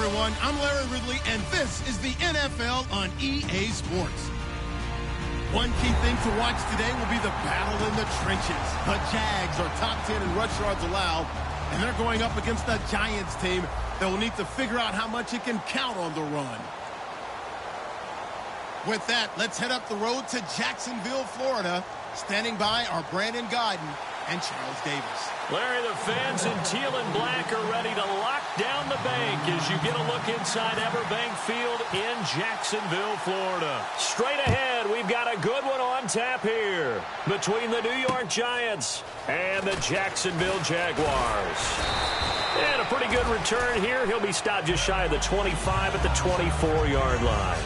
everyone. I'm Larry Ridley, and this is the NFL on EA Sports. One key thing to watch today will be the battle in the trenches. The Jags are top 10 in rush yards allowed, and they're going up against the Giants team that will need to figure out how much it can count on the run. With that, let's head up the road to Jacksonville, Florida. Standing by are Brandon Godden and Charles Davis. Larry, the fans in teal and black are ready to lock down the bank as you get a look inside Everbank Field in Jacksonville, Florida. Straight ahead, we've got a good one on tap here between the New York Giants and the Jacksonville Jaguars. And a pretty good return here. He'll be stopped just shy of the 25 at the 24-yard line.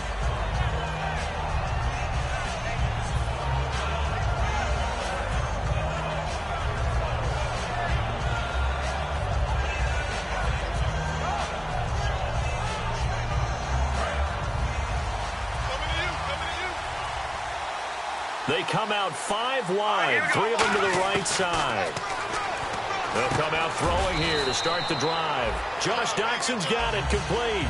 They come out 5 wide, 3 of them to the right side. They'll come out throwing here to start the drive. Josh Doxson's got it, complete.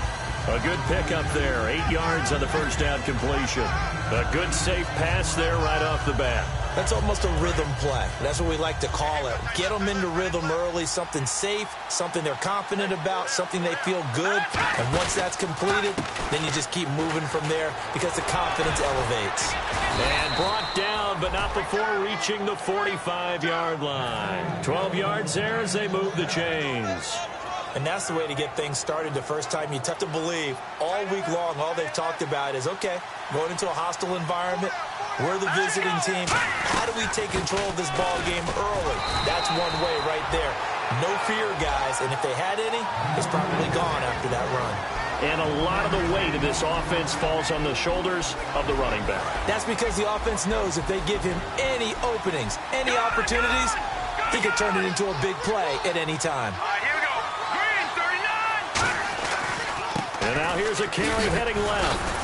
A good pickup there, 8 yards on the first down completion. A good safe pass there right off the bat. That's almost a rhythm play. That's what we like to call it. Get them into rhythm early, something safe, something they're confident about, something they feel good. And once that's completed, then you just keep moving from there because the confidence elevates. And brought down, but not before reaching the 45-yard line. 12 yards there as they move the chains. And that's the way to get things started the first time you touch to believe. All week long, all they've talked about is, okay, going into a hostile environment, we're the visiting team. How do we take control of this ball game early? That's one way right there. No fear, guys. And if they had any, it's probably gone after that run. And a lot of the weight of this offense falls on the shoulders of the running back. That's because the offense knows if they give him any openings, any opportunities, he can turn it into a big play at any time. And now here's a carry heading left.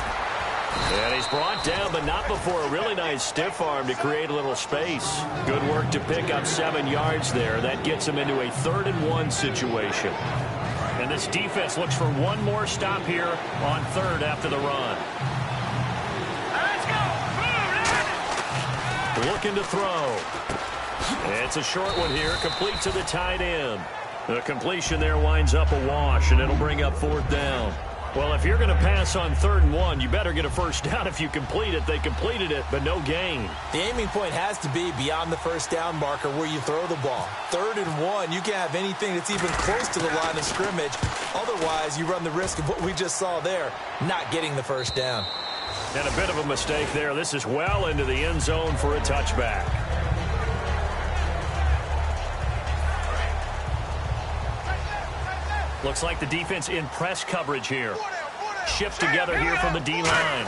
And he's brought down, but not before a really nice stiff arm to create a little space. Good work to pick up 7 yards there. That gets him into a 3rd and 1 situation. And this defense looks for one more stop here on 3rd after the run. Let's go. Looking to throw. It's a short one here, complete to the tight end. The completion there winds up a wash, and it'll bring up 4th down. Well, if you're going to pass on 3rd and 1, you better get a first down if you complete it. They completed it, but no gain. The aiming point has to be beyond the first down marker where you throw the ball. 3rd and 1, you can't have anything that's even close to the line of scrimmage. Otherwise, you run the risk of what we just saw there, not getting the first down. And a bit of a mistake there. This is well into the end zone for a touchback. Looks like the defense in press coverage here. Shifts together here from the D-line.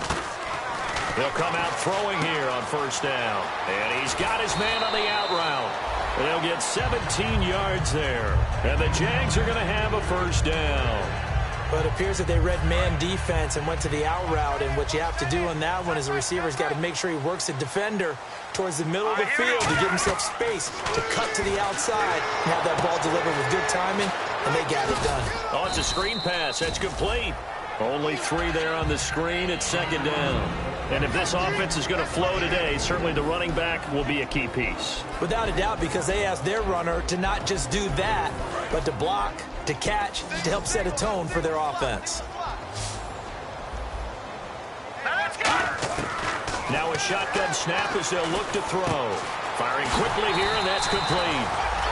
They'll come out throwing here on 1st down. And he's got his man on the out route. And they'll get 17 yards there. And the Jags are going to have a 1st down. But it appears that they read man defense and went to the out route. And what you have to do on that one is the receiver's got to make sure he works the defender towards the middle of the field to give himself space to cut to the outside and have that ball delivered with good timing. And they got it done. Oh, it's a screen pass. That's complete. Only 3 there on the screen. It's 2nd down. And if this offense is going to flow today, certainly the running back will be a key piece. Without a doubt, because they asked their runner to not just do that, but to block, to catch, to help set a tone for their offense. Now a shotgun snap as they'll look to throw. Firing quickly here, and that's complete.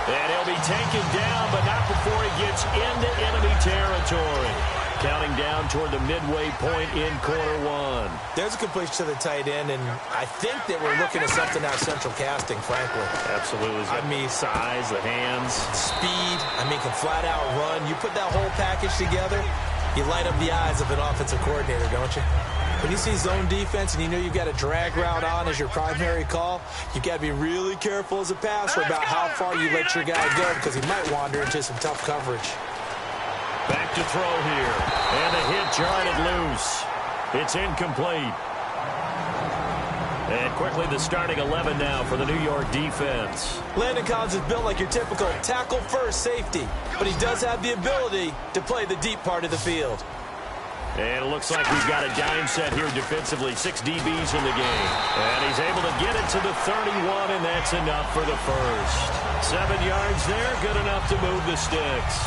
And he'll be taken down, but not before he gets into enemy territory. Counting down toward the midway point in quarter 1. There's a completion to the tight end, and I think that we're looking at something out of central casting, frankly. Absolutely. I mean, size, the hands. Speed, can flat out run. You put that whole package together, you light up the eyes of an offensive coordinator, don't you? When you see zone defense and you know you've got a drag route on as your primary call, you've got to be really careful as a passer about how far you let your guy go because he might wander into some tough coverage. Back to throw here. And a hit jarred it loose. It's incomplete. And quickly the starting 11 now for the New York defense. Landon Collins is built like your typical tackle-first safety, but he does have the ability to play the deep part of the field. And it looks like we've got a dime set here defensively. 6 DBs in the game. And he's able to get it to the 31, and that's enough for the first. 7 yards there, good enough to move the sticks.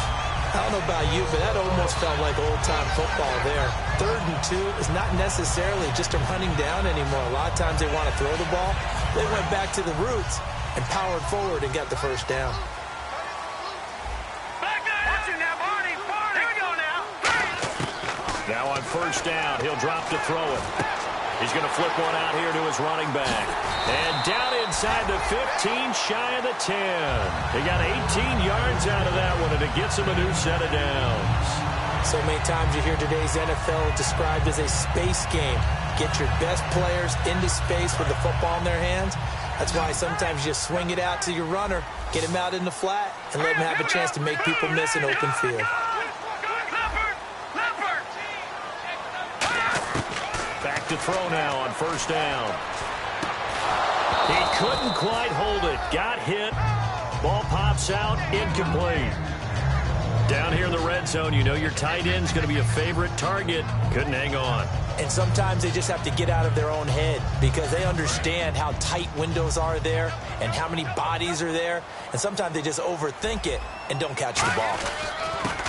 I don't know about you, but that almost felt like old-time football there. 3rd and 2 is not necessarily just a running down anymore. A lot of times they want to throw the ball. They went back to the roots and powered forward and got the first down. Now on first down, he'll drop to throw it. He's going to flip one out here to his running back. And down inside the 15, shy of the 10. He got 18 yards out of that one, and it gets him a new set of downs. So many times you hear today's NFL described as a space game. Get your best players into space with the football in their hands. That's why sometimes you just swing it out to your runner, get him out in the flat, and let him have a chance to make people miss an open field. Back to throw now on first down. He couldn't quite hold it. Got hit. Ball pops out. Incomplete. Down here in the red zone, you know your tight end's going to be a favorite target. Couldn't hang on. And sometimes they just have to get out of their own head because they understand how tight windows are there and how many bodies are there. And sometimes they just overthink it and don't catch the ball.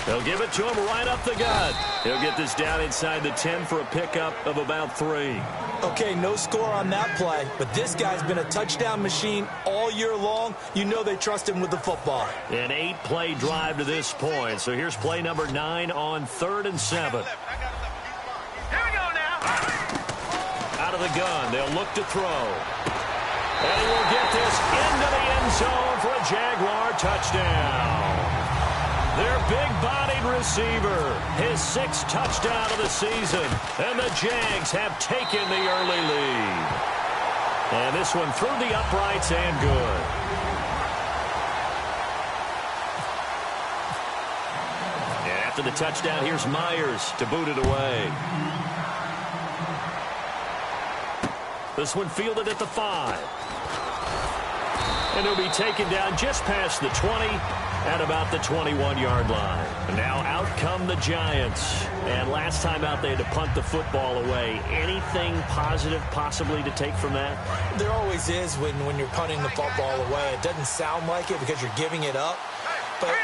They'll give it to him right up the gut. He'll get this down inside the 10 for a pickup of about 3. Okay, no score on that play, but this guy's been a touchdown machine all year long. You know they trust him with the football. An 8-play drive to this point. So here's play number 9 on 3rd and 7. Here we go now. Out of the gun, they'll look to throw. And he will get this into the end zone for a Jaguar touchdown. Their big-bodied receiver, his 6th touchdown of the season, and the Jags have taken the early lead. And this one through the uprights and good. And after the touchdown, here's Myers to boot it away. This one fielded at the 5. And he'll be taken down just past the 20 at about the 21-yard line. Now out come the Giants. And last time out they had to punt the football away. Anything positive possibly to take from that? There always is when you're punting the football away. It doesn't sound like it because you're giving it up. But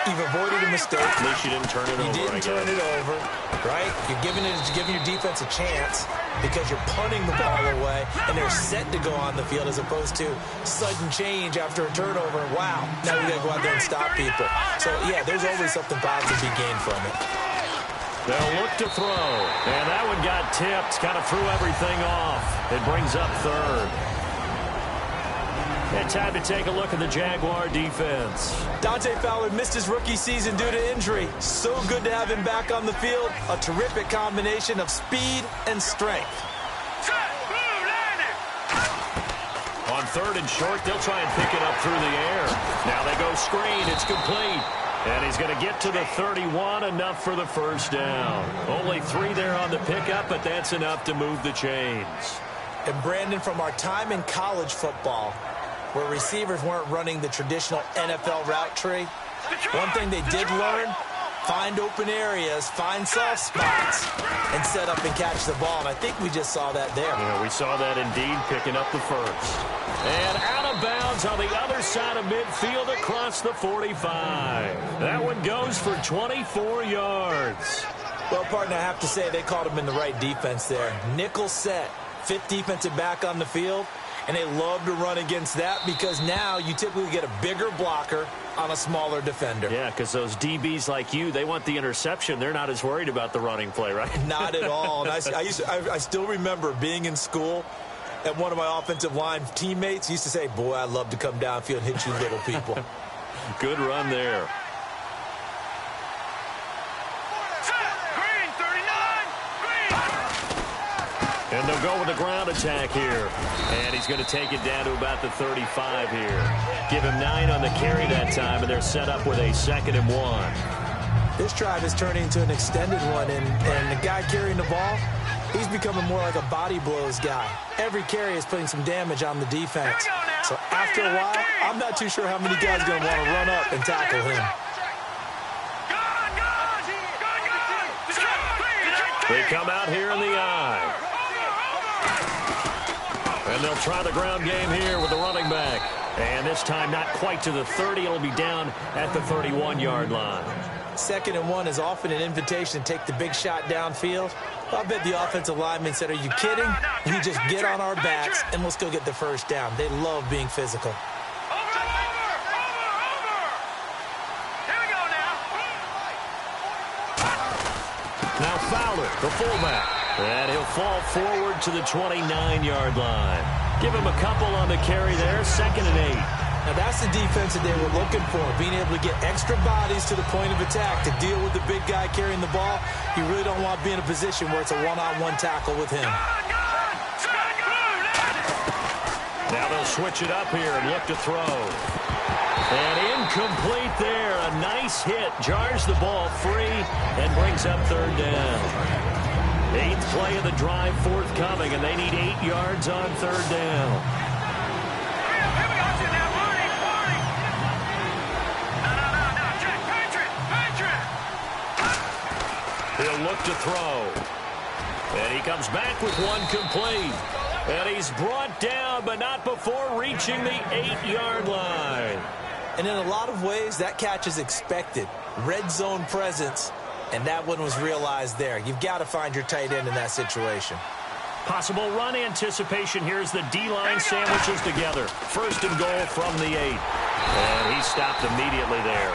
you've avoided a mistake. At least you didn't turn it over. You didn't turn it over, right? You're giving your defense a chance because you're punting the ball away, and they're set to go on the field as opposed to sudden change after a turnover. Wow, now we got to go out there and stop people. So, yeah, there's always something positive to be gained from it. They'll look to throw, and that one got tipped, kind of threw everything off. It brings up 3rd. And time to take a look at the Jaguar defense. Dante Fowler missed his rookie season due to injury. So good to have him back on the field. A terrific combination of speed and strength. On 3rd and short, they'll try and pick it up through the air. Now they go screen. It's complete. And he's going to get to the 31, enough for the first down. Only 3 there on the pickup, but that's enough to move the chains. And Brandon, from our time in college football, where receivers weren't running the traditional NFL route tree, one thing they did learn, find open areas, find soft spots, and set up and catch the ball. And I think we just saw that there. Yeah, we saw that indeed, picking up the first. And out of bounds on the other side of midfield across the 45. That one goes for 24 yards. Well, partner, I have to say they called him in the right defense there. Nickel set, 5th defensive back on the field. And they love to run against that because now you typically get a bigger blocker on a smaller defender. Yeah, because those DBs like you, they want the interception. They're not as worried about the running play, right? Not at all. And I still remember being in school, and one of my offensive line teammates used to say, boy, I'd love to come downfield and hit you little people. Good run there. And they'll go with the ground attack here. And he's going to take it down to about the 35 here. Give him 9 on the carry that time, and they're set up with a 2nd and 1. This drive is turning into an extended one, and the guy carrying the ball, He's becoming more like a body blows guy. Every carry is putting some damage on the defense. So after a while, I'm not too sure how many guys are going to want to run up and tackle him. They come out here in the eye. And they'll try the ground game here with the running back. And this time not quite to the 30. It'll be down at the 31-yard line. 2nd and 1 is often an invitation to take the big shot downfield. I bet the offensive lineman said, are you kidding? We just get on our backs and let's go get the first down. They love being physical. Now Fowler, the fullback. And he'll fall forward to the 29-yard line. Give him a couple on the carry there, 2nd and 8. Now that's the defense that they were looking for, being able to get extra bodies to the point of attack to deal with the big guy carrying the ball. You really don't want to be in a position where it's a one-on-one tackle with him. Now they'll switch it up here and look to throw. And incomplete there. A nice hit. Jars the ball free and brings up 3rd down. 8th play of the drive forthcoming, and they need 8 yards on 3rd down. He'll look to throw. And he comes back with one complete. And he's brought down, but not before reaching the 8-yard line. And in a lot of ways, that catch is expected. Red zone presence, and that one was realized there. You've got to find your tight end in that situation. Possible run anticipation. Here's the D-line sandwiches together. 1st and goal from the 8. And he stopped immediately there.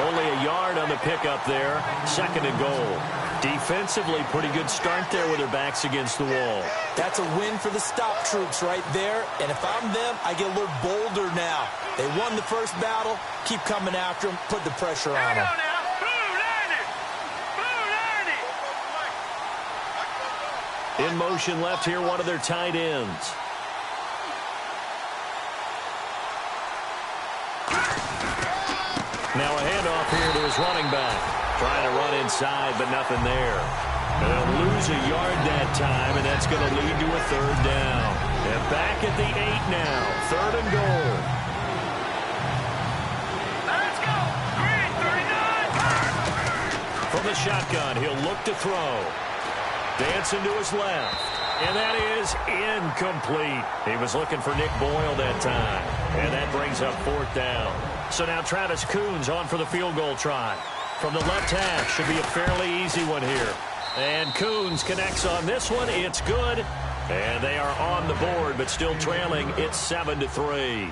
Only a yard on the pickup there. 2nd and goal. Defensively, pretty good start there with their backs against the wall. That's a win for the stop troops right there. And if I'm them, I get a little bolder now. They won the first battle. Keep coming after them. Put the pressure on them. In motion left here, one of their tight ends. Now a handoff here to his running back. Trying to run inside, but nothing there. And they'll lose a yard that time, and that's going to lead to a 3rd down. And back at the 8 now. 3rd and goal. Let's go. Green, 39. From the shotgun, he'll look to throw. Dancing to his left. And that is incomplete. He was looking for Nick Boyle that time. And that brings up 4th down. So now Travis Coons on for the field goal try. From the left hash, should be a fairly easy one here. And Coons connects on this one. It's good. And they are on the board, but still trailing. It's 7-3.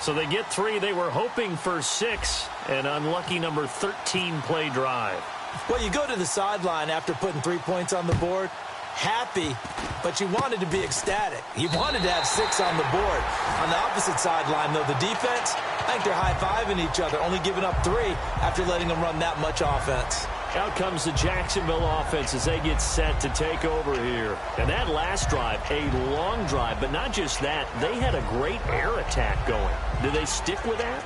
So they get 3. They were hoping for 6. An unlucky number 13 play drive. Well, you go to the sideline after putting 3 points on the board. Happy, but you wanted to be ecstatic. You wanted to have 6 on the board. On the opposite sideline, though, the defense, I think they're high-fiving each other, only giving up 3 after letting them run that much offense. Out comes the Jacksonville offense as they get set to take over here. And that last drive, a long drive, but not just that. They had a great air attack going. Do they stick with that?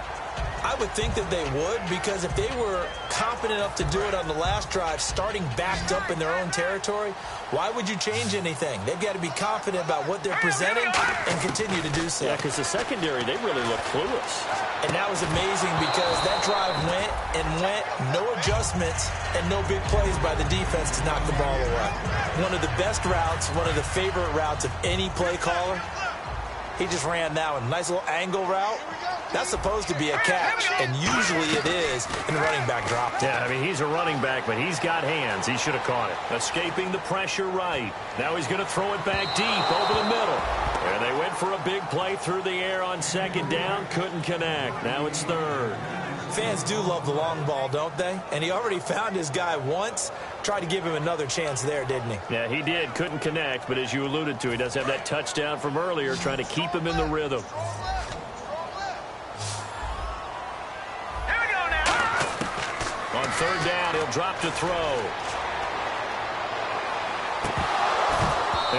I would think that they would, because if they were confident enough to do it on the last drive, starting backed up in their own territory, why would you change anything? They've got to be confident about what they're presenting and continue to do so. Yeah, because the secondary, they really look clueless. And that was amazing because that drive went and went, no adjustments, and no big plays by the defense to knock the ball away. One of the best routes, one of the favorite routes of any play caller. He just ran that one. Nice little angle route. That's supposed to be a catch, and usually it is, and the running back dropped it. Yeah, I mean, he's a running back, but he's got hands. He should have caught it. Escaping the pressure right. Now he's going to throw it back deep over the middle. And they went for a big play through the air on 2nd down. Couldn't connect. Now it's 3rd. Fans do love the long ball, don't they? And he already found his guy once. Tried to give him another chance there, didn't he? Yeah, he did. Couldn't connect, but as you alluded to, he does have that touchdown from earlier, trying to keep him in the rhythm. On 3rd down, he'll drop to throw.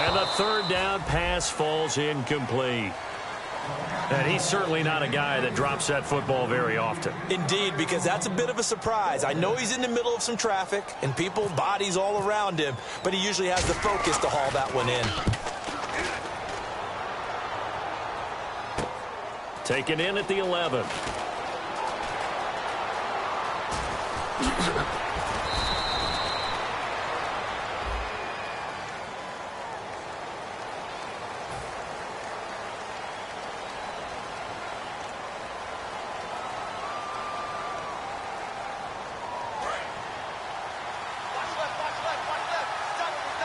And the 3rd down pass falls incomplete. And he's certainly not a guy that drops that football very often. Indeed, because that's a bit of a surprise. I know he's in the middle of some traffic and people, bodies all around him, but he usually has the focus to haul that one in. Taken in at the 11.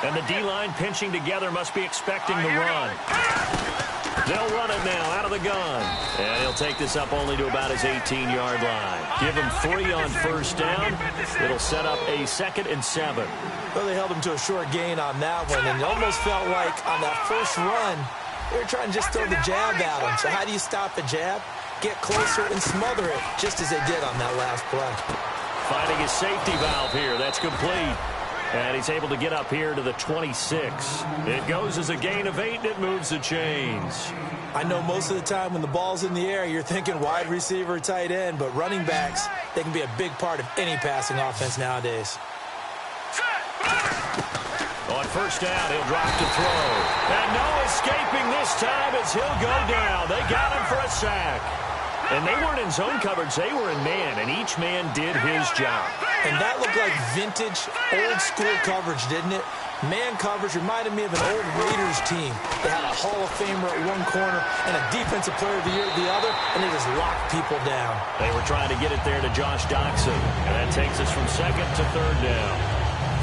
And the D-line pinching together must be expecting the run. They'll run it now out of the gun. And he'll take this up only to about his 18-yard line. Give him 3 on first down. It'll set up a 2nd and 7. Well, they held him to a short gain on that one, and it almost felt like on that first run, they were trying to just throw the jab at him. So how do you stop the jab? Get closer and smother it, just as they did on that last play. Finding his safety valve here. That's complete. And he's able to get up here to the 26. It goes as a gain of 8, and it moves the chains. I know most of the time when the ball's in the air, you're thinking wide receiver, tight end, but running backs, they can be a big part of any passing offense nowadays. On first down, he'll drop to throw. And no escaping this time as he'll go down. They got him for a sack. And they weren't in zone coverage. They were in man, and each man did his job. And that looked like vintage, old-school coverage, didn't it? Man coverage reminded me of an old Raiders team. They had a Hall of Famer at one corner and a Defensive Player of the Year at the other, and they just locked people down. They were trying to get it there to Josh Doxson, and that takes us from 2nd to 3rd down.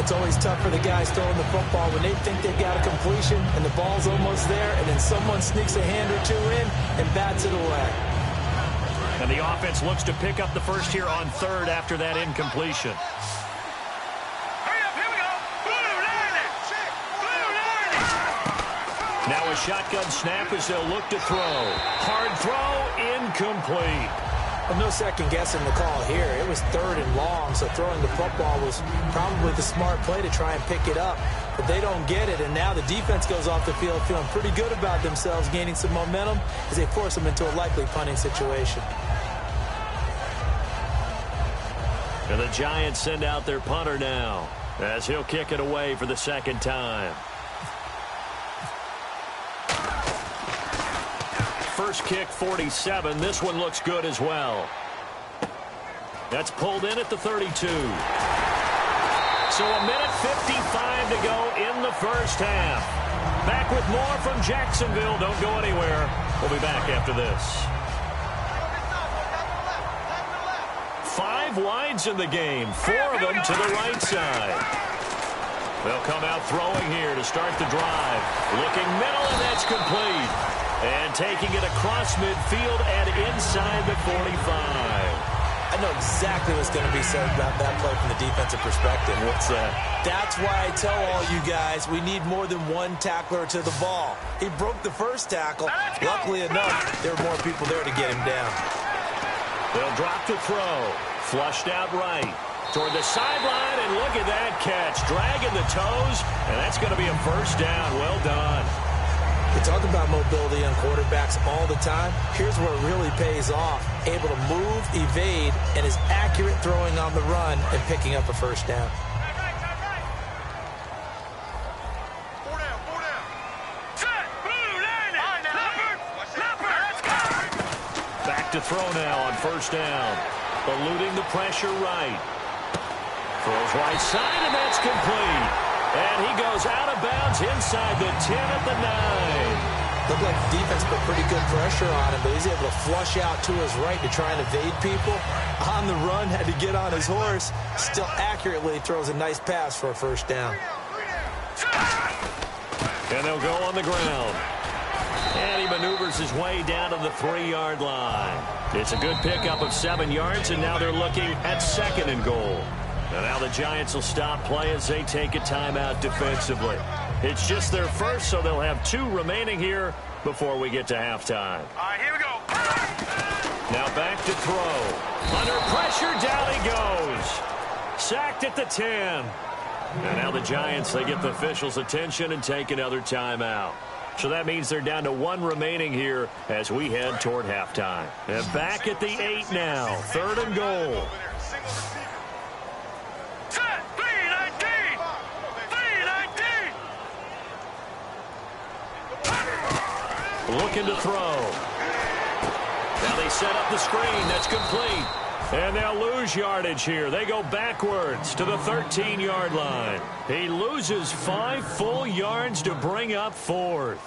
It's always tough for the guys throwing the football when they think they've got a completion and the ball's almost there, and then someone sneaks a hand or two in and bats it away. And the offense looks to pick up the first here on 3rd after that incompletion. Now a shotgun snap as they'll look to throw. Hard throw, incomplete. Well, no second guessing the call here. It was 3rd and long, so throwing the football was probably the smart play to try and pick it up. But they don't get it, and now the defense goes off the field feeling pretty good about themselves, gaining some momentum as they force them into a likely punting situation. And the Giants send out their punter now as he'll kick it away for the 2nd time. First kick, 47. This one looks good as well. That's pulled in at the 32. So a minute 55 to go in the first half. Back with more from Jacksonville. Don't go anywhere. We'll be back after this. 5 wides in the game, 4 of them to the right side. They'll come out throwing here to start the drive. Looking middle, and that's complete. And taking it across midfield and inside the 45. I know exactly what's going to be said about that play from the defensive perspective. What's that? That's why I tell all you guys we need more than one tackler to the ball. He broke the first tackle. Luckily enough, there were more people there to get him down. They'll drop to throw. Flushed out right. Toward the sideline, and look at that catch. Dragging the toes, and that's going to be a first down. Well done. We talk about mobility on quarterbacks all the time. Here's where it really pays off. Able to move, evade, and is accurate throwing on the run and picking up a first down. Back to throw now on first down. Eluding the pressure right. Throws right side, and that's complete. And he goes out of bounds inside the 10 at the 9. Looked like the defense put pretty good pressure on him, but he's able to flush out to his right to try and evade people. On the run, had to get on his horse. Still accurately throws a nice pass for a first down. And they'll go on the ground. And he maneuvers his way down to the 3-yard line. It's a good pickup of 7 yards, and now they're looking at 2nd and goal. And now the Giants will stop play as they take a timeout defensively. It's just their first, so they'll have 2 remaining here before we get to halftime. All right, here we go. Now back to throw. Under pressure, down he goes. Sacked at the 10. And now the Giants, they get the officials' attention and take another timeout. So that means they're down to 1 remaining here as we head toward halftime. And back at the 8 now. 3rd and goal. Set, 319! 319! Looking to throw. Now they set up the screen. That's complete. And they'll lose yardage here. They go backwards to the 13-yard line. He loses 5 full yards to bring up 4th.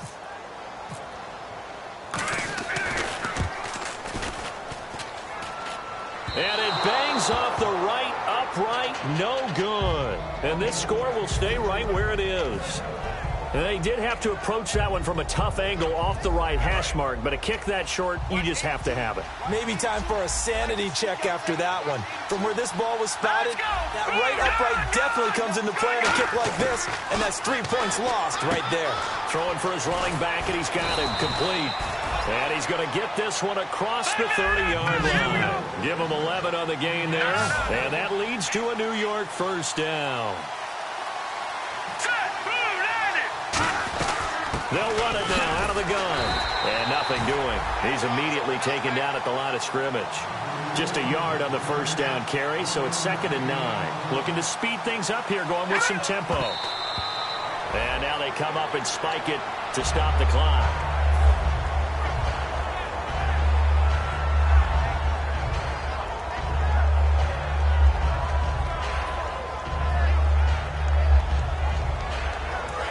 And it bangs off the right upright. No good. And this score will stay right where it is. And they did have to approach that one from a tough angle off the right hash mark, but a kick that short, you just have to have it. Maybe time for a sanity check after that one. From where this ball was spotted, that right upright definitely comes into play on a kick like this, and that's 3 points lost right there. Throwing for his running back, and he's got him complete. And he's going to get this one across the 30-yard line. Give him 11 on the gain there, and that leads to a New York first down. They'll run it now out of the gun. And nothing doing. He's immediately taken down at the line of scrimmage. Just a yard on the first down carry, so it's 2nd and 9. Looking to speed things up here, going with some tempo. And now they come up and spike it to stop the clock.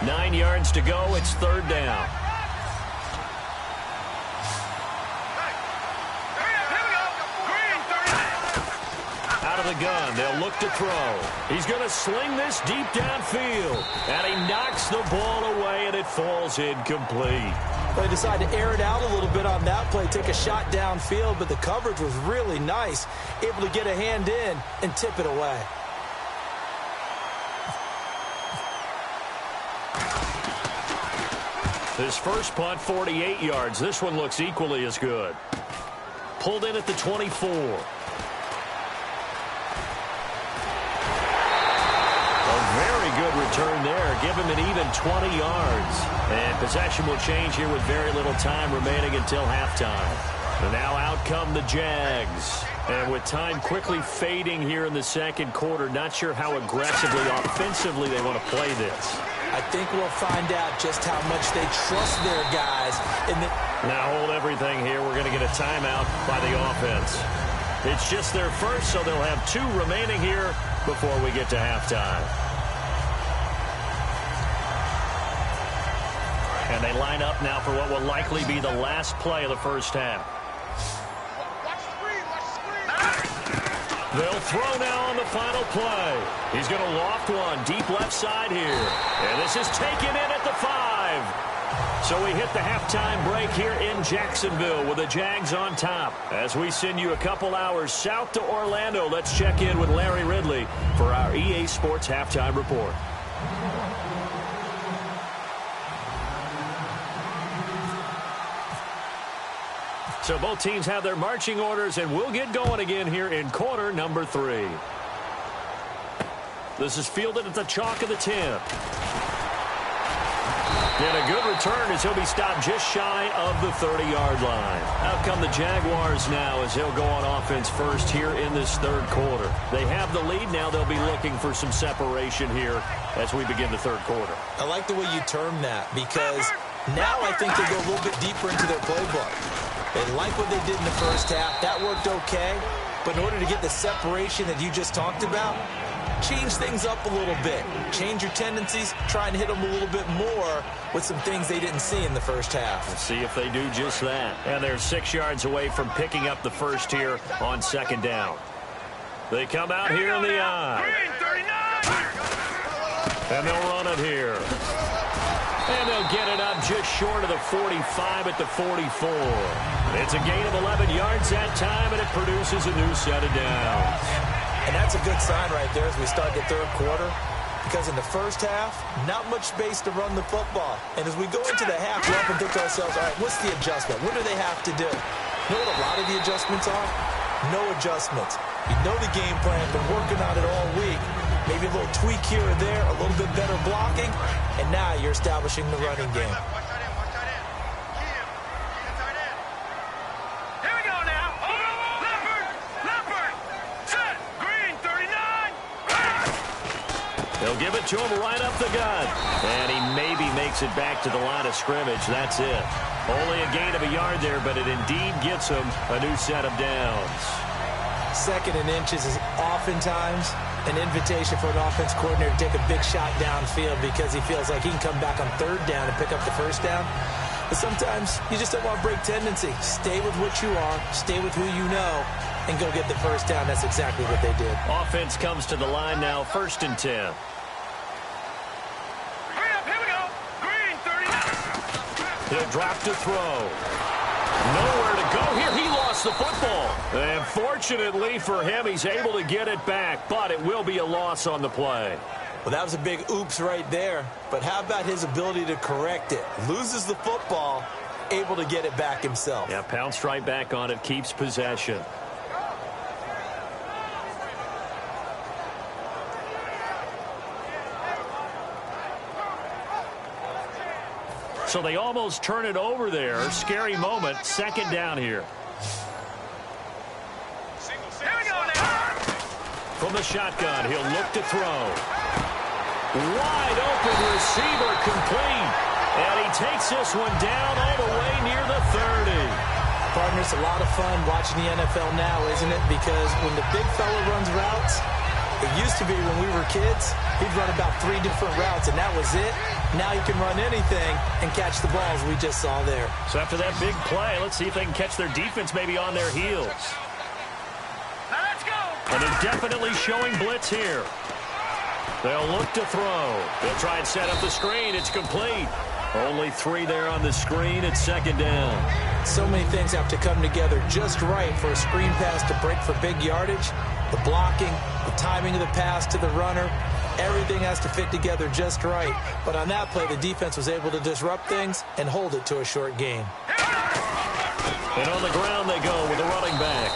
Nine yards to go. It's 3rd down. Out of the gun. They'll look to throw. He's going to sling this deep downfield. And he knocks the ball away, and it falls incomplete. They decided to air it out a little bit on that play, take a shot downfield, but the coverage was really nice. Able to get a hand in and tip it away. His first punt, 48 yards. This one looks equally as good. Pulled in at the 24. A very good return there. Give him an even 20 yards. And possession will change here with very little time remaining until halftime. And now out come the Jags. And with time quickly fading here in the second quarter, not sure how aggressively, offensively they want to play this. I think we'll find out just how much they trust their guys. Now hold everything here. We're going to get a timeout by the offense. It's just their first, so they'll have 2 remaining here before we get to halftime. And they line up now for what will likely be the last play of the first half. They'll throw now on the final play. He's going to loft one deep left side here. And this is taken in at the 5. So we hit the halftime break here in Jacksonville with the Jags on top. As we send you a couple hours south to Orlando, let's check in with Larry Ridley for our EA Sports Halftime Report. So both teams have their marching orders, and we'll get going again here in quarter number 3. This is fielded at the chalk of the 10. And a good return as he'll be stopped just shy of the 30-yard line. Out come the Jaguars now as they'll go on offense first here in this 3rd quarter. They have the lead. Now they'll be looking for some separation here as we begin the 3rd quarter. I like the way you term that, because now I think they go a little bit deeper into their playbook. They like what they did in the first half. That worked okay. But in order to get the separation that you just talked about, change things up a little bit. Change your tendencies. Try and hit them a little bit more with some things they didn't see in the first half. Let's see if they do just that. And they're 6 yards away from picking up the first here on 2nd down. They come out here in the eye. And they'll run it here. And they'll get it up just short of the 45 at the 44. It's a gain of 11 yards that time, and it produces a new set of downs. And that's a good sign right there as we start the 3rd quarter, because in the first half, not much space to run the football. And as we go into the half, we often think to ourselves, all right, what's the adjustment? What do they have to do? You know what a lot of the adjustments are? No adjustments. You know the game plan, been working on it all week. Maybe a little tweak here or there, a little bit better blocking, and now you're establishing the running game. They'll give it to him right up the gut. And he maybe makes it back to the line of scrimmage. That's it. Only a gain of a yard there, but it indeed gets him a new set of downs. 2nd and inches is oftentimes an invitation for an offense coordinator to take a big shot downfield because he feels like he can come back on 3rd down and pick up the 1st down. But sometimes you just don't want to break tendency. Stay with what you are, stay with who you know, and go get the 1st down. That's exactly what they did. Offense comes to the line now, 1st and 10. Here we go. Green, 30. He'll drop to throw. Nowhere to go here. He lost the football. And fortunately for him, he's able to get it back, but it will be a loss on the play. Well, that was a big oops right there. But how about his ability to correct it? Loses the football, able to get it back himself. Yeah, pounced right back on it, keeps possession. So they almost turn it over there. Scary moment. 2nd down here. Here we go now. From the shotgun, he'll look to throw. Wide open receiver complete. And he takes this one down all the way near the 30. Partner, it's a lot of fun watching the NFL now, isn't it? Because when the big fella runs routes, it used to be when we were kids, he'd run about 3 different routes, and that was it. Now you can run anything and catch the balls we just saw there. So after that big play, let's see if they can catch their defense maybe on their heels. Now let's go. And they're definitely showing blitz here. They'll look to throw. They'll try and set up the screen. It's complete. Only 3 there on the screen. It's 2nd down. So many things have to come together just right for a screen pass to break for big yardage. The blocking, the timing of the pass to the runner, everything has to fit together just right. But on that play, the defense was able to disrupt things and hold it to a short gain. And on the ground they go with the running back.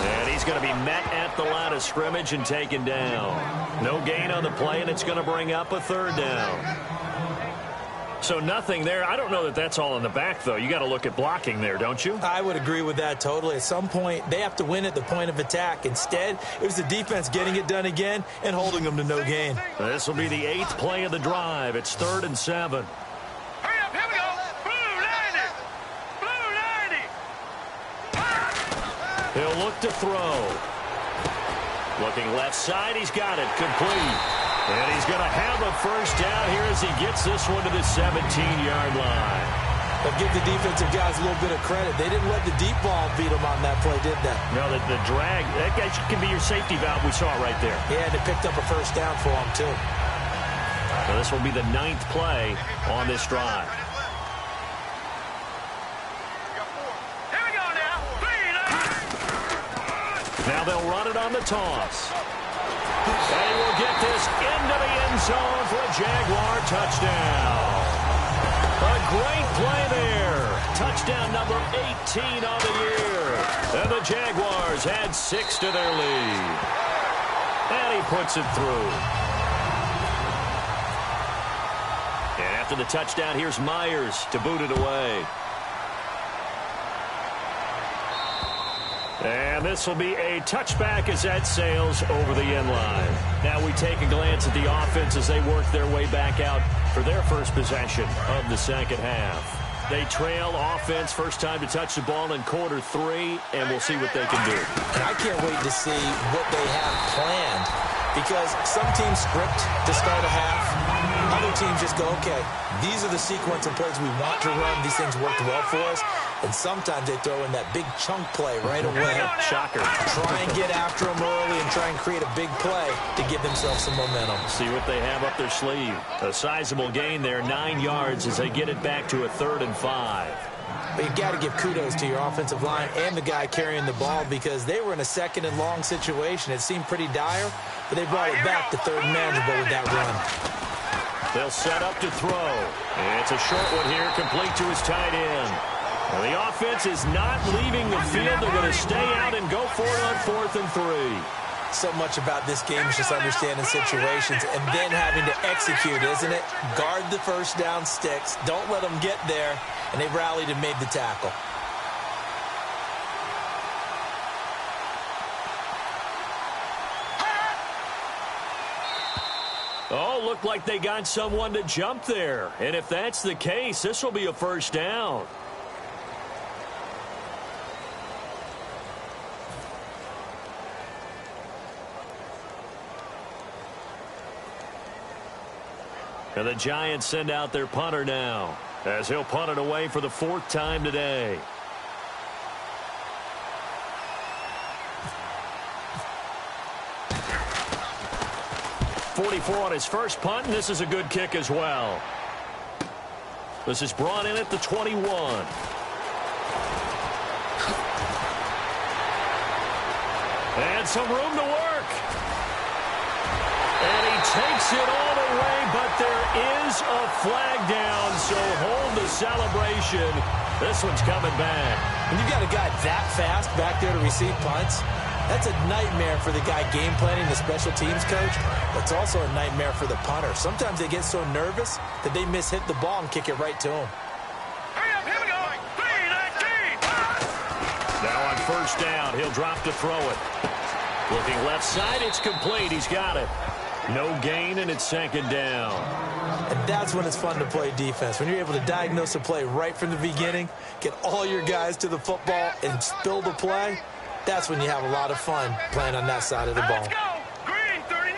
And he's going to be met at the line of scrimmage and taken down. No gain on the play, and it's going to bring up a 3rd down. So nothing there. I don't know that that's all in the back, though. You got to look at blocking there, don't you? I would agree with that totally. At some point, they have to win at the point of attack. Instead, it was the defense getting it done again and holding them to no gain. This will be the 8th play of the drive. It's 3rd and 7. Hurry up, here we go. Blue 90. Blue 90. He'll look to throw. Looking left side, he's got it. Complete. And he's going to have a 1st down here as he gets this one to the 17-yard line. But give the defensive guys a little bit of credit. They didn't let the deep ball beat them on that play, did they? No, the drag, that guy can be your safety valve. We saw it right there. Yeah, and they picked up a 1st down for them, too. So this will be the 9th play on this drive. Here we go now. Green. Now they'll run it on the toss. And he will get this into the end zone for a Jaguar touchdown. A great play there. Touchdown number 18 on the year. And the Jaguars add 6 to their lead. And he puts it through. And after the touchdown, here's Myers to boot it away. And this will be a touchback as that sails over the end line. Now we take a glance at the offense as they work their way back out for their first possession of the 2nd half. They trail offense, first time to touch the ball in quarter 3, and we'll see what they can do. And I can't wait to see what they have planned, because some teams script to start a half. Other teams just go, okay, these are the sequence of plays we want to run. These things worked well for us. And sometimes they throw in that big chunk play right away. Shocker. Try and get after them early and try and create a big play to give themselves some momentum. See what they have up their sleeve. A sizable gain there, 9 yards as they get it back to a 3rd and 5. But you've got to give kudos to your offensive line and the guy carrying the ball, because they were in a 2nd and long situation. It seemed pretty dire, but they brought it back to 3rd and manageable with that run. They'll set up to throw. And it's a short one here, complete to his tight end. Well, the offense is not leaving the field. They're going to stay out and go for it on 4th and 3. So much about this game is just understanding situations and then having to execute, isn't it? Guard the 1st down sticks. Don't let them get there. And they rallied and made the tackle. Oh, looked like they got someone to jump there. And if that's the case, this will be a first down. And the Giants send out their punter now, as he'll punt it away for the 4th time today. .44 on his first punt, and this is a good kick as well. This is brought in at the 21. And some room to work. And he takes it all the way, but there is a flag down, so hold the celebration. This one's coming back. When you got a guy that fast back there to receive punts, that's a nightmare for the guy game planning, the special teams coach. It's also a nightmare for the punter. Sometimes they get so nervous that they hit the ball and kick it right to him. Hurry up, here we go. 3-19. Now on first down, he'll drop to throw it. Looking left side, it's complete. He's got it. No gain, and it's 2nd down. And that's when it's fun to play defense. When you're able to diagnose a play right from the beginning, get all your guys to the football, and spill the play, that's when you have a lot of fun playing on that side of the ball. Let's go. Green, 39.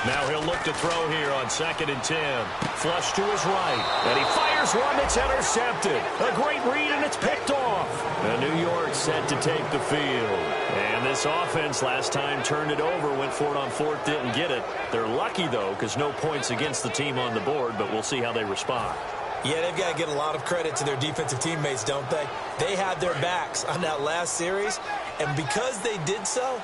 Now he'll look to throw here on 2nd and 10. Flush to his right. And he fires one that's intercepted. A great read, and it's picked off. And New York set to take the field. And this offense last time turned it over, went for it on 4th, didn't get it. They're lucky, though, because no points against the team on the board, but we'll see how they respond. Yeah, they've got to get a lot of credit to their defensive teammates, don't they? They had their backs on that last series, and because they did so,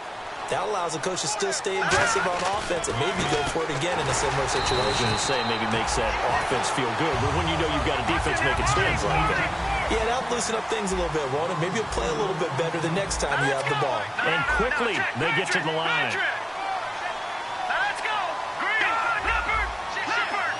that allows the coach to still stay aggressive on offense and maybe go for it again in a similar situation. I was going to say maybe makes that offense feel good, but when you know you've got a defense making stands like that. Yeah, that'll loosen up things a little bit, won't it? Maybe you'll play a little bit better the next time you have the ball. And quickly, they get to the line. Let's go. Green, Leopard, Leopard.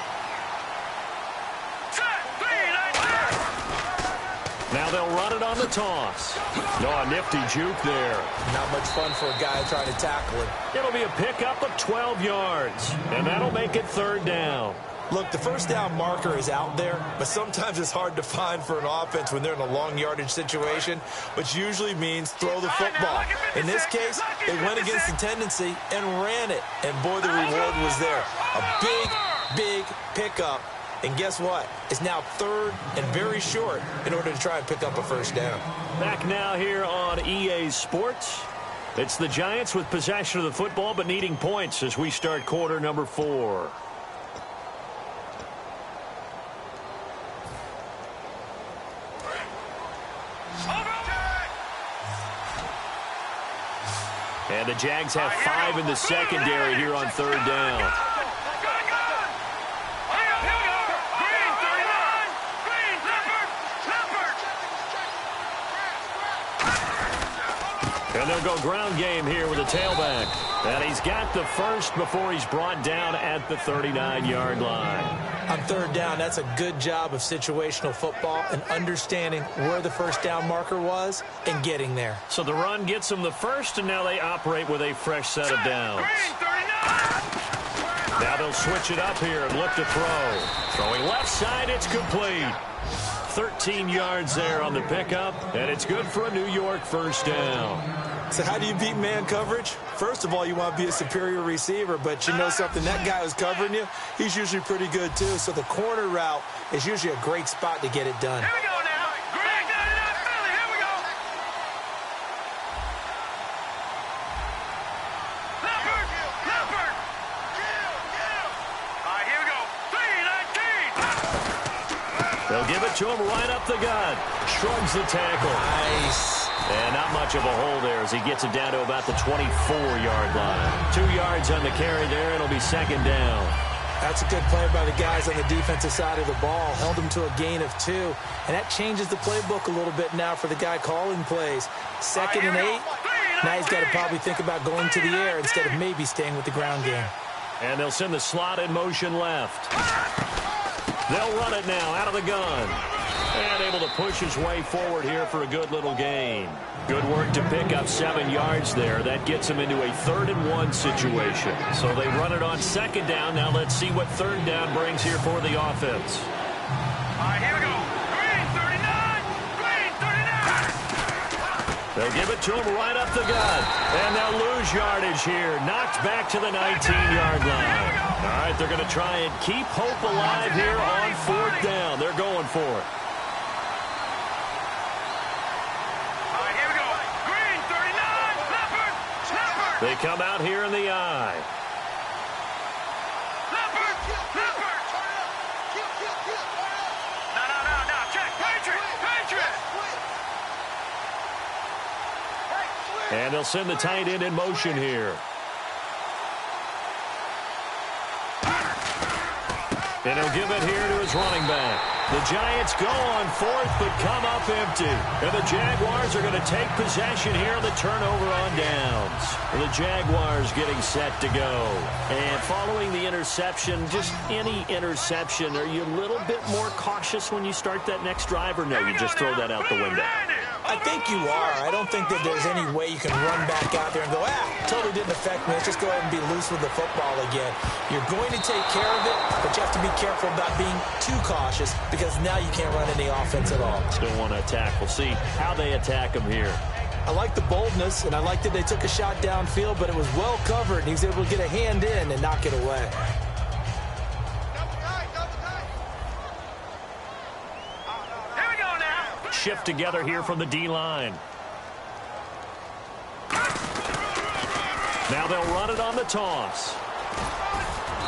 Set, 3-19. Now they'll run it on the toss. No, a nifty juke there. Not much fun for a guy trying to tackle it. It'll be a pickup of 12 yards, and that'll make it 3rd down. Look, the first down marker is out there, but sometimes it's hard to find for an offense when they're in a long yardage situation, which usually means throw the football. In this case, they went against the tendency and ran it, and boy, the reward was there. A big, big pickup. And guess what? It's now 3rd and very short in order to try and pick up a first down. Back now here on EA Sports. It's the Giants with possession of the football but needing points as we start quarter number 4. And the Jags have 5 in the secondary here on 3rd down. And they'll go ground game here with a tailback. And he's got the first before he's brought down at the 39-yard line. On 3rd down, that's a good job of situational football and understanding where the first down marker was and getting there. So the run gets them the first, and now they operate with a fresh set of downs. Now they'll switch it up here and look to throw. Throwing left side, it's complete. 13 yards there on the pickup, and it's good for a New York first down. So how do you beat man coverage? First of all, you want to be a superior receiver, but you know something, that guy who's covering you, he's usually pretty good too. So the corner route is usually a great spot to get it done. Here we go now. Greg, Philly, here we go. Leopard, Leopard. All right, here we go. 3-19. They'll give it to him right up the gut. Shrugs the tackle. Nice. And not much of a hole there as he gets it down to about the 24-yard line. 2 yards on the carry there. It'll be 2nd down. That's a good play by the guys on the defensive side of the ball. Held them to a gain of 2. And that changes the playbook a little bit now for the guy calling plays. 2nd and 8. Now he's got to probably think about going to the air instead of maybe staying with the ground game. And they'll send the slot in motion left. They'll run it now out of the gun. And able to push his way forward here for a good little gain. Good work to pick up 7 yards there. That gets him into a 3rd and 1 situation. So they run it on 2nd down. Now let's see what 3rd down brings here for the offense. All right, here we go. Green 39. Green 39. They'll give it to him right up the gut. And they'll lose yardage here. Knocked back to the 19-yard line. All right, they're going to try and keep hope alive here on 4th down. They're going for it. They come out here in the eye. No. Check. Patriot. And they'll send the tight end in motion here. And he'll give it here to his running back. The Giants go on 4th, but come up empty. And the Jaguars are going to take possession here on the turnover on downs. The Jaguars getting set to go. And following the interception, just any interception, are you a little bit more cautious when you start that next drive, or no, you just throw that out the window? I think you are. I don't think that there's any way you can run back out there and go, totally didn't affect me. Let's just go ahead and be loose with the football again. You're going to take care of it, but you have to be careful about being too cautious because now you can't run any offense at all. Still want to attack. We'll see how they attack him here. I like the boldness, and I like that they took a shot downfield, but it was well covered, and he was able to get a hand in and knock it away. Shift together here from the D-line. Now they'll run it on the toss.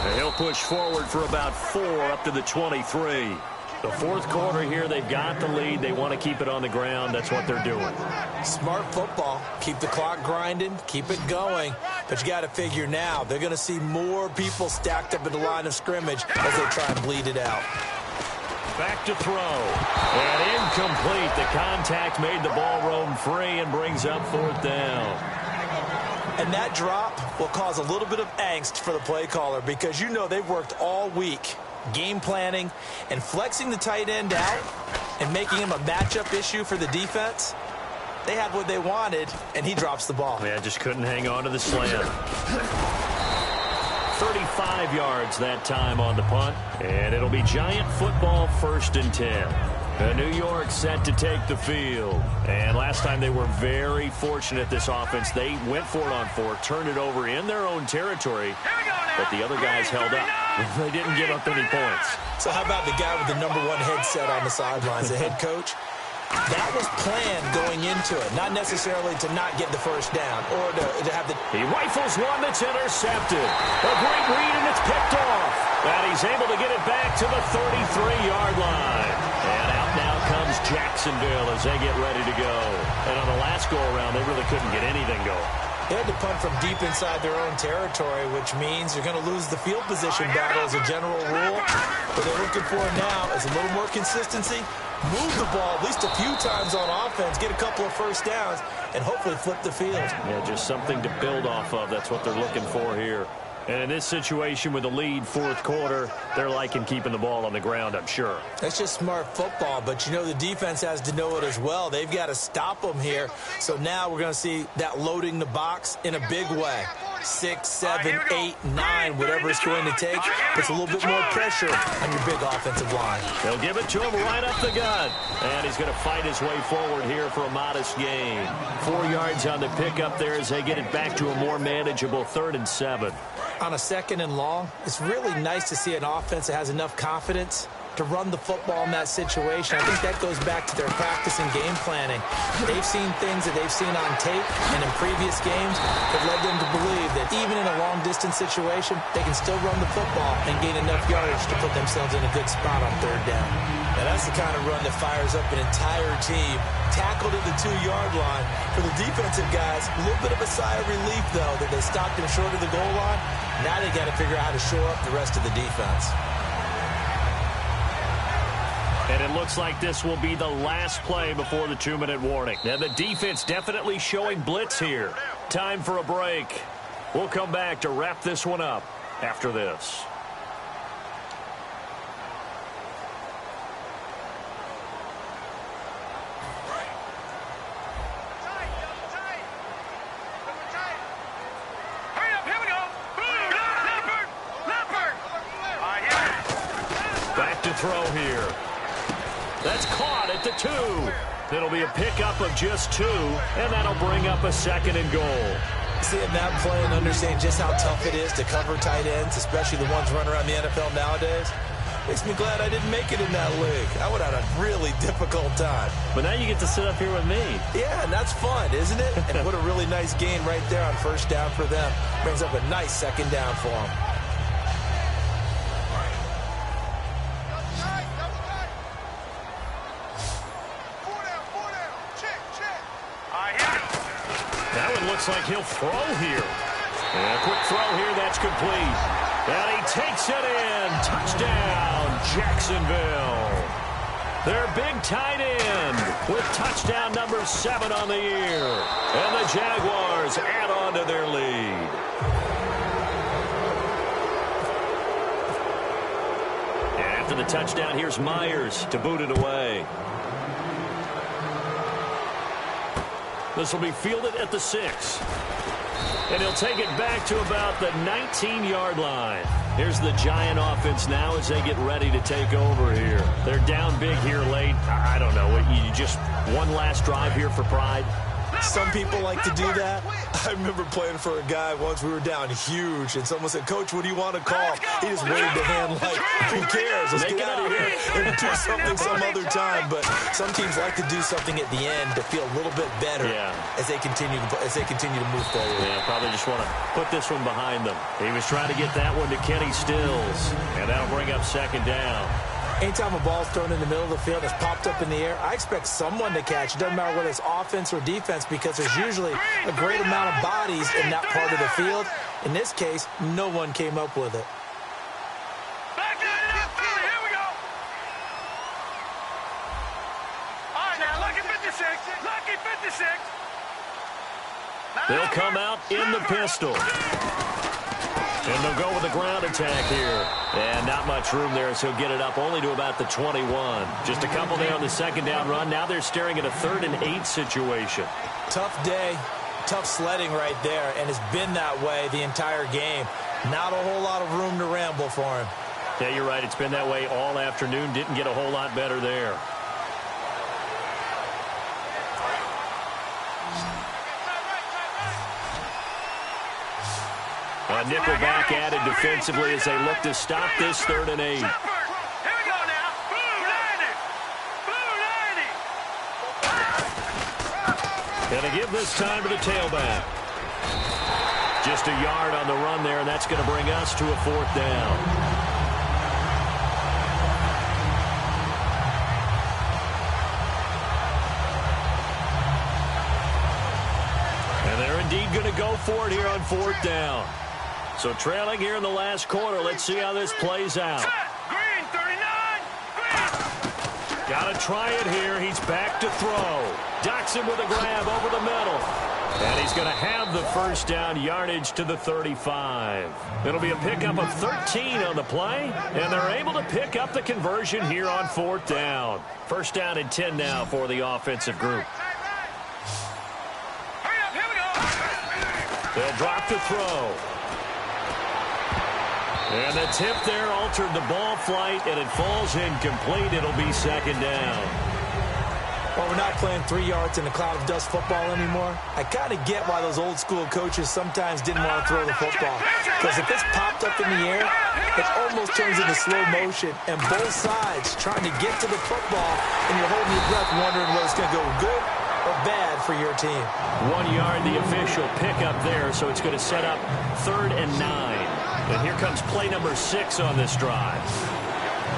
And he'll push forward for about 4 up to the 23. The 4th quarter here, they've got the lead. They want to keep it on the ground. That's what they're doing. Smart football. Keep the clock grinding. Keep it going. But you got to figure now, they're going to see more people stacked up at the line of scrimmage as they try and bleed it out. Back to throw. And incomplete. The contact made the ball roam free and brings up 4th down. And that drop will cause a little bit of angst for the play caller because you know they've worked all week game planning and flexing the tight end out and making him a matchup issue for the defense. They had what they wanted, and he drops the ball. Yeah, just couldn't hang on to the slam. 35 yards that time on the punt, and it'll be Giant football 1st and 10. New York set to take the field. And last time they were very fortunate, this offense. They went for it on 4, turned it over in their own territory, but the other guys held up. They didn't give up any points. So how about the guy with the #1 headset on the sidelines, the head coach? That was planned going into it, not necessarily to not get the 1st down or to have the... He rifles one that's intercepted. A great read, and it's picked off. And he's able to get it back to the 33-yard line. And out now comes Jacksonville as they get ready to go. And on the last go-around, they really couldn't get anything going. They had to punt from deep inside their own territory, which means you're going to lose the field position battle as a general rule. What they're looking for now is a little more consistency, move the ball at least a few times on offense, get a couple of 1st downs, and hopefully flip the field. Yeah, just something to build off of. That's what they're looking for here. And in this situation with the lead 4th quarter, they're liking keeping the ball on the ground, I'm sure. That's just smart football, but you know the defense has to know it as well. They've got to stop them here. So now we're going to see that loading the box in a big way. 6, 7, 8, 9, whatever it's going to take, puts a little bit more pressure on your big offensive line. They'll give it to him right up the gut. And he's going to fight his way forward here for a modest gain. 4 yards on the pickup there as they get it back to a more manageable 3rd and 7. On a 2nd and long, it's really nice to see an offense that has enough confidence to run the football in that situation. I think that goes back to their practice and game planning. They've seen things that they've seen on tape and in previous games that led them to believe that even in a long-distance situation, they can still run the football and gain enough yardage to put themselves in a good spot on 3rd down. Now, that's the kind of run that fires up an entire team. Tackled at the 2-yard line. For the defensive guys, a little bit of a sigh of relief, though, that they stopped him short of the goal line. Now they got to figure out how to shore up the rest of the defense. And it looks like this will be the last play before the 2-minute warning. Now the defense definitely showing blitz here. Time for a break. We'll come back to wrap this one up after this. throw here. That's caught at the 2. It'll be a pickup of just 2, and that'll bring up a 2nd and goal. Seeing that play and understanding just how tough it is to cover tight ends, especially the ones running around the NFL nowadays, makes me glad I didn't make it in that league. I would have had a really difficult time. But now you get to sit up here with me. Yeah, and that's fun, isn't it? And what a really nice gain right there on first down for them. Brings up a nice 2nd down for them. Looks like he'll throw here. And a quick throw here, that's complete. And he takes it in. Touchdown, Jacksonville. Their big tight end with touchdown number 7 on the year. And the Jaguars add on to their lead. And after the touchdown, here's Myers to boot it away. This will be fielded at the 6. And he'll take it back to about the 19-yard line. Here's the Giant offense now as they get ready to take over here. They're down big here late. I don't know. You just one last drive here for pride? Some people like to do that. I remember playing for a guy once. We were down huge, and someone said, "Coach, what do you want to call?" He just waved a hand like, "Who cares? Let's get out of here and do something some other time." But some teams like to do something at the end to feel a little bit better as they continue to move forward. Yeah, probably just want to put this one behind them. He was trying to get that one to Kenny Stills, and that'll bring up 2nd down. Anytime a ball's thrown in the middle of the field, it's popped up in the air, I expect someone to catch. It doesn't matter whether it's offense or defense, because there's usually a great amount of bodies in that part of the field. In this case, no one came up with it. Back to the field. Here we go. All right, now, lucky 56. Lucky 56. They'll come out in the pistol. And they'll go with the ground attack here. And not much room there, so he'll get it up only to about the 21. Just a couple there on the 2nd down run. Now they're staring at a 3rd and 8 situation. Tough day, tough sledding right there, and it's been that way the entire game. Not a whole lot of room to ramble for him. Yeah, you're right. It's been that way all afternoon. Didn't get a whole lot better there. A nickel back added defensively as they look to stop this 3rd and 8. Here we go now. Boo, 90. Boo, 90. Gonna give this time to the tailback. Just a yard on the run there, and that's going to bring us to a 4th down. And they're indeed going to go for it here on 4th down. So trailing here in the last quarter. Let's see how this plays out. Green, 39. Green. Got to try it here. He's back to throw. Doxson with a grab over the middle. And he's going to have the 1st down, yardage to the 35. It'll be a pickup of 13 on the play. And they're able to pick up the conversion here on 4th down. 1st down and 10 now for the offensive group. Hurry up, here we go. They'll drop the throw. And the tip there altered the ball flight, and it falls incomplete. It'll be 2nd down. Well, we're not playing 3 yards in a cloud of dust football anymore. I kind of get why those old school coaches sometimes didn't want to throw the football. Because if it's popped up in the air, it almost turns into slow motion. And both sides trying to get to the football, and you're holding your breath wondering whether it's going to go good or bad for your team. 1 yard, the official pickup there, so it's going to set up 3rd and 9. And here comes play number 6 on this drive.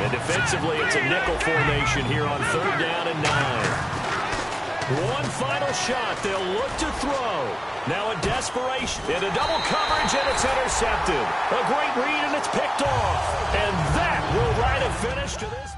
And defensively, it's a nickel formation here on 3rd down and 9. One final shot. They'll look to throw. Now in desperation. Into double coverage, and it's intercepted. A great read, and it's picked off. And that will write a finish to this.